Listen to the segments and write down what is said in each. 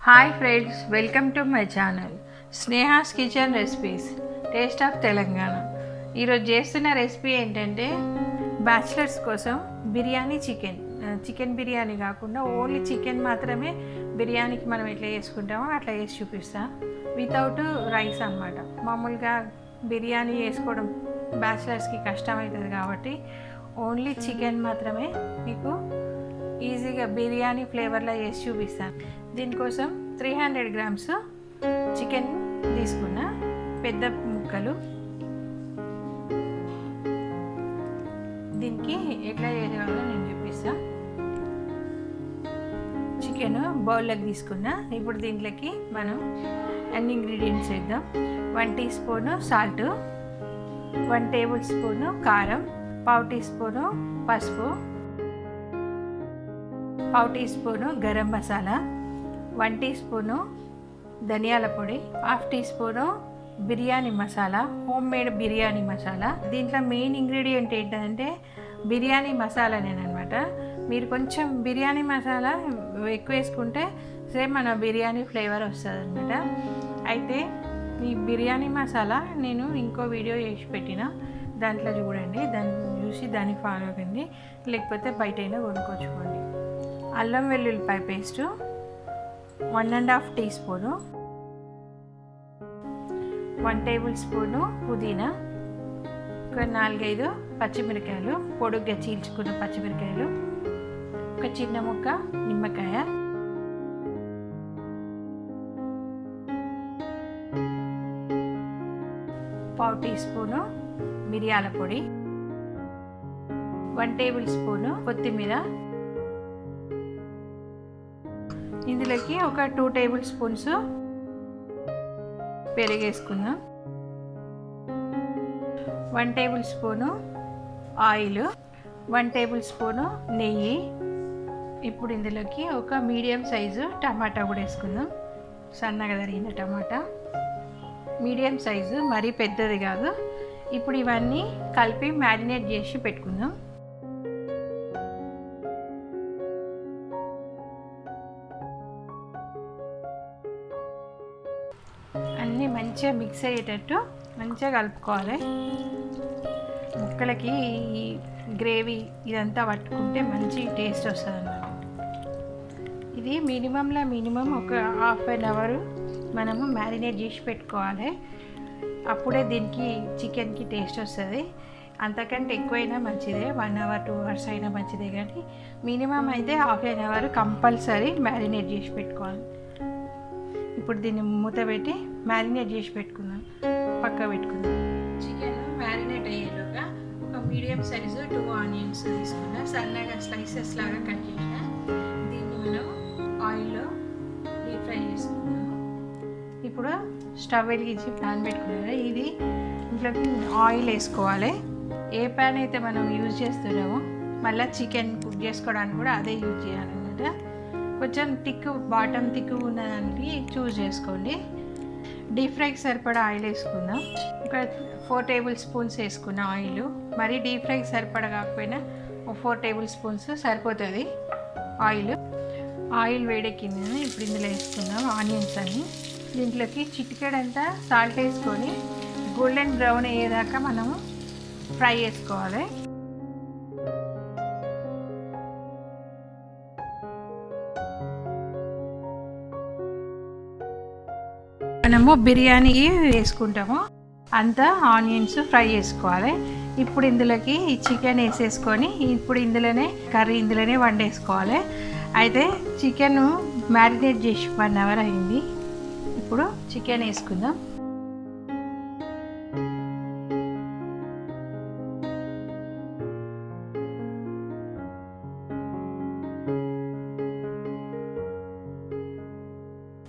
Hi friends, welcome to my channel Sneha's kitchen recipes taste of Telangana. ఈరోజు చేస్తున్న recipe ఏంటంటే bachelors కోసం బిర్యానీ చికెన్ బిర్యానీ కాకుండా ఓన్లీ చికెన్ మాత్రమే బిర్యానీకి మనం ఎట్లా చేసుకుంటామో అట్లా వేసి చూపిస్తా. వితౌట్ రైస్ అన్నమాట. మామూలుగా బిర్యానీ చేసుకోవడం బ్యాచిలర్స్కి కష్టమవుతుంది కాబట్టి ఓన్లీ చికెన్ మాత్రమే మీకు ఈజీగా బిర్యానీ ఫ్లేవర్లో వేసి చూపిస్తాను. దీనికోసం 300 గ్రామ్స్ చికెన్ తీసుకున్న పెద్ద ముక్కలు. దీనికి ఎట్లా చేయాలో నేను చూపిస్తా. చికెన్ బౌల్లోకి తీసుకున్నా. ఇప్పుడు దీంట్లోకి మనం అన్ని ఇంగ్రీడియంట్స్ వేద్దాం. 1 teaspoon salt, 1 tablespoon కారం, 1/2 టీ స్పూను పసుపు, 1/2 teaspoon garam masala, 1 teaspoon ధనియాల పొడి, 1/2 teaspoon biryani masala, homemade biryani masala. దీంట్లో మెయిన్ ఇంగ్రీడియంట్ ఏంటంటే బిర్యానీ మసాలానేనమాట. మీరు కొంచెం బిర్యానీ మసాలా ఎక్కువ వేసుకుంటే సేమ్ మన బిర్యానీ ఫ్లేవర్ వస్తుంది అనమాట. అయితే ఈ బిర్యానీ మసాలా నేను ఇంకో వీడియో చేసి పెట్టిన, దాంట్లో చూడండి. దాన్ని చూసి దాన్ని ఫాలో అవ్వండి, లేకపోతే బయటైనా కొనుక్కొచ్చుకోండి. అల్లం వెల్లుల్లిపాయ paste 1.5 teaspoon, 1 tablespoon పుదీనా, ఒక 4-5 పచ్చిమిరకాయలు, పొడుగ్గా చీల్చుకున్న పచ్చిమిరకాయలు, ఒక చిన్న ముక్క నిమ్మకాయ, పావు టీ స్పూను మిరియాల పొడి, 1 టేబుల్ స్పూను కొత్తిమీర. ఇందులోకి ఒక 2 టేబుల్ స్పూన్స్ పెరుగు వేసుకుందాం, 1 table spoon oil, 1 table spoon నెయ్యి. ఇప్పుడు ఇందులోకి ఒక మీడియం సైజు టమాటా కూడా వేసుకుందాం. సన్నగా తరిగిన టమాటా, మీడియం సైజు, మరీ పెద్దది కాదు. ఇప్పుడు ఇవన్నీ కలిపి మ్యారినేట్ చేసి పెట్టుకుందాం. అన్నీ మంచిగా మిక్స్ అయ్యేటట్టు మంచిగా కలుపుకోవాలి. ముక్కలకి ఈ గ్రేవీ ఇదంతా పట్టుకుంటే మంచి టేస్ట్ వస్తుంది అన్నమాట. ఇది మినిమం ఒక హాఫ్ అన్ అవర్ మనము మ్యారినేట్ చేసి పెట్టుకోవాలి. అప్పుడే దీనికి చికెన్కి టేస్ట్ వస్తుంది. అంతకంటే ఎక్కువైనా మంచిదే, 1 అవర్ 2 అవర్స్ అయినా మంచిదే, కానీ మినిమం అయితే half an hour compulsory marinate చేసి పెట్టుకోవాలి. ఇప్పుడు దీన్ని మూత పెట్టి మ్యారినేట్ చేసి పెట్టుకుందాం, పక్క పెట్టుకుందాం. చికెన్ మ్యారినేట్ అయ్యేలోగా ఒక మీడియం సైజు 2 ఆనియన్స్ తీసుకున్నా, సన్నగా స్లైసెస్ లాగా కట్ చేసిన. దీన్ని మనం ఆయిల్లో డీప్ ఫ్రై చేసుకుందాం. ఇప్పుడు స్టవ్ వెలిగించి ప్యాన్ పెట్టుకున్నాము. ఇది ఇంట్లోకి ఆయిల్ వేసుకోవాలి. ఏ ప్యాన్ అయితే మనం యూజ్ చేస్తున్నామో మళ్ళీ చికెన్ కుక్ చేసుకోవడానికి కూడా అదే యూజ్ చేయాలన్నమాట. కొంచెం బాటమ్ థిక్ ఉన్నదానికి చూస్ చేసుకోండి. డీప్ ఫ్రైకి సరిపడా ఆయిల్ వేసుకుందాం. ఒక 4 టేబుల్ స్పూన్స్ వేసుకున్న ఆయిల్. మరి డీప్ ఫ్రైకి సరిపడా కాకపోయినా 4 టేబుల్ స్పూన్స్ సరిపోతుంది ఆయిల్ వేడెక్కింది. ఇప్పుడు ఇందులో వేసుకుందాం ఆనియన్స్ అన్ని. దీంట్లోకి చిటికెడంతా సాల్ట్ వేసుకొని గోల్డెన్ బ్రౌన్ అయ్యేదాకా మనము ఫ్రై చేసుకోవాలి. మనము బిర్యానీ వేసుకుంటాము అంతా ఆనియన్స్ ఫ్రై చేసుకోవాలి. ఇప్పుడు ఇందులోకి ఈ చికెన్ వేసేసుకొని ఇప్పుడు కర్రీ ఇందులోనే వండేసుకోవాలి. అయితే చికెన్ మ్యారినేట్ చేసి 1 అవర్ అయింది. ఇప్పుడు చికెన్ వేసుకుందాం.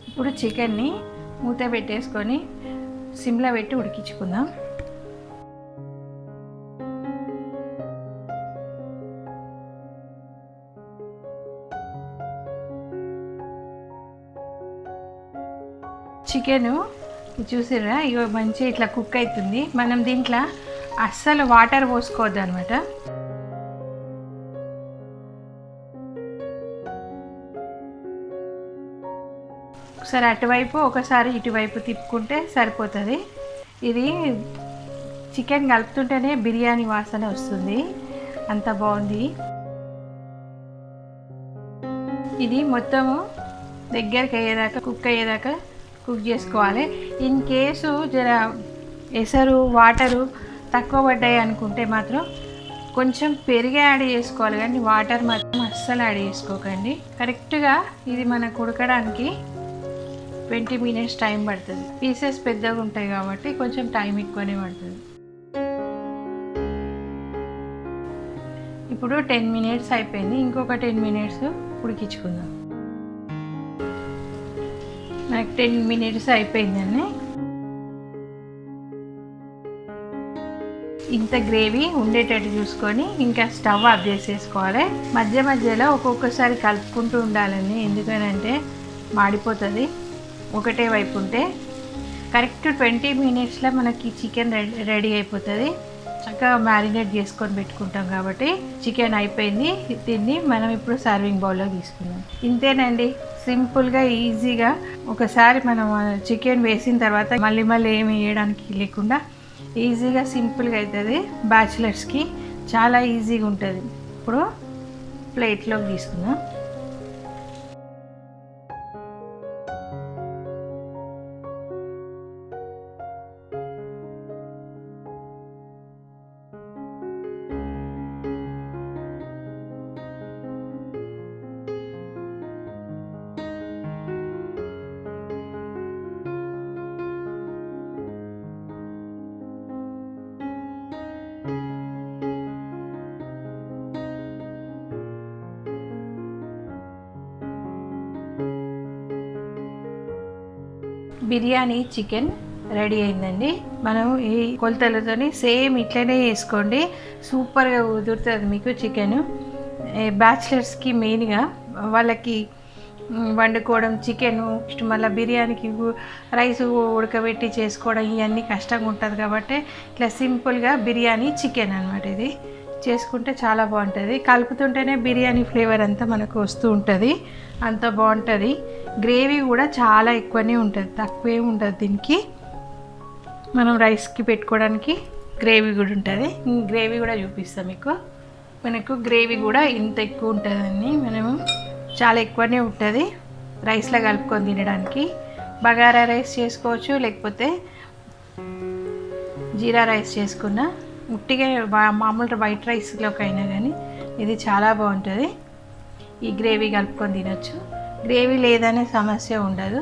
ఇప్పుడు చికెన్ని మూత పెట్టేసుకొని సిమ్లో పెట్టి ఉడికించుకుందాం. చికెను చూసారా, ఇగో మంచిగా ఇట్లా కుక్ అవుతుంది. మనం దీంట్లో అస్సలు వాటర్ పోసుకోవద్దు అనమాట. ఒకసారి అటువైపు ఒకసారి ఇటువైపు తిప్పుకుంటే సరిపోతుంది. ఇది చికెన్ కలుపుతుంటేనే బిర్యానీ వాసన వస్తుంది, అంత బాగుంది. ఇది మొత్తము దగ్గరికి అయ్యేదాకా కుక్ చేసుకోవాలి. ఇన్ కేసు జర ఎసరు వాటరు తక్కువ పడ్డాయి అనుకుంటే మాత్రం కొంచెం పెరుగు యాడ్ చేసుకోవాలి, కానీ వాటర్ మాత్రం అస్సలు యాడ్ చేసుకోకండి. కరెక్ట్గా ఇది మనకు ఉడకడానికి 20 minutes టైం పడుతుంది. పీసెస్ పెద్దగా ఉంటాయి కాబట్టి కొంచెం టైం ఎక్కువనే పడుతుంది. ఇప్పుడు 10 minutes అయిపోయింది. ఇంకొక 10 minutes ఉడికించుకుందాం. నాకు 10 minutes అయిపోయిందండి. ఇంత గ్రేవీ ఉండేటట్టు చూసుకొని ఇంకా స్టవ్ ఆఫ్ చేసేసుకోవాలి. మధ్య మధ్యలో ఒక్కొక్కసారి కలుపుకుంటూ ఉండాలండి, ఎందుకనంటే మాడిపోతుంది ఒకటే వైపు ఉంటే. కరెక్ట్ 20 minutesలో మనకి చికెన్ రెడీ అయిపోతుంది. చక్కగా మ్యారినేట్ చేసుకొని పెట్టుకుంటాం కాబట్టి చికెన్ అయిపోయింది. దీన్ని మనం ఇప్పుడు సర్వింగ్ బౌల్లో తీసుకుందాం. ఇంతేనండి, సింపుల్గా ఈజీగా. ఒకసారి మనం చికెన్ వేసిన తర్వాత మళ్ళీ ఏమి వేయడానికి లేకుండా ఈజీగా సింపుల్గా అవుతుంది. బ్యాచిలర్స్కి చాలా ఈజీగా ఉంటుంది. ఇప్పుడు ప్లేట్లోకి తీసుకుందాం. బిర్యానీ చికెన్ రెడీ అయిందండి. మనం ఈ కొలతలతోని సేమ్ ఇట్లనే వేసుకోండి, సూపర్గా కుదురుతుంది మీకు చికెన్. బ్యాచిలర్స్కి మెయిన్గా వాళ్ళకి వండుకోవడం చికెను, మళ్ళీ బిర్యానీకి రైస్ ఉడకబెట్టి చేసుకోవడం ఇవన్నీ కష్టంగా ఉంటుంది కాబట్టి ఇట్లా సింపుల్గా బిర్యానీ చికెన్ అనమాట ఇది చేసుకుంటే చాలా బాగుంటుంది. కలుపుతుంటేనే బిర్యానీ ఫ్లేవర్ అంతా మనకు వస్తూ ఉంటుంది, అంత బాగుంటుంది. గ్రేవీ కూడా చాలా ఎక్కువనే ఉంటుంది, తక్కువే ఉంటుంది. దీనికి మనం రైస్కి పెట్టుకోవడానికి గ్రేవీ కూడా ఉంటుంది. గ్రేవీ కూడా చూపిస్తాం మీకు. మనకు గ్రేవీ కూడా ఇంత ఎక్కువ ఉంటుందని మనము చాలా ఎక్కువనే ఉంటుంది రైస్లో కలుపుకొని తినడానికి. బగారా రైస్ చేసుకోవచ్చు, లేకపోతే జీరా రైస్ చేసుకున్న, ఉట్టిగా మామూలు వైట్ రైస్లోకైనా కానీ ఇది చాలా బాగుంటుంది. ఈ గ్రేవీ కలుపుకొని తినొచ్చు, గ్రేవీ లేదనే సమస్య ఉండదు.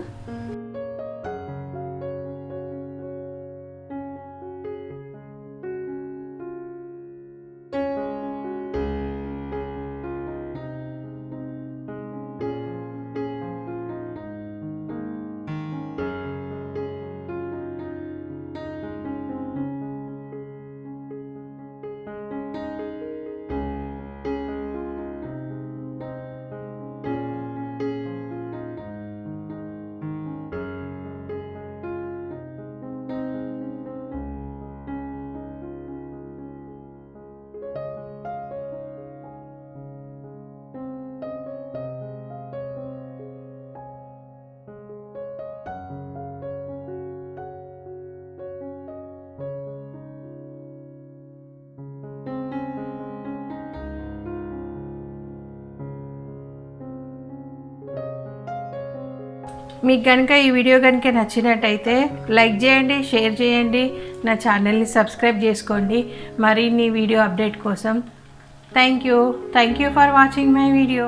మీకు కనుక ఈ వీడియో కనుక నచ్చినట్టయితే లైక్ చేయండి, షేర్ చేయండి, నా ఛానల్ని సబ్స్క్రైబ్ చేసుకోండి మరిన్ని వీడియో అప్డేట్ కోసం. Thank you for watching my video.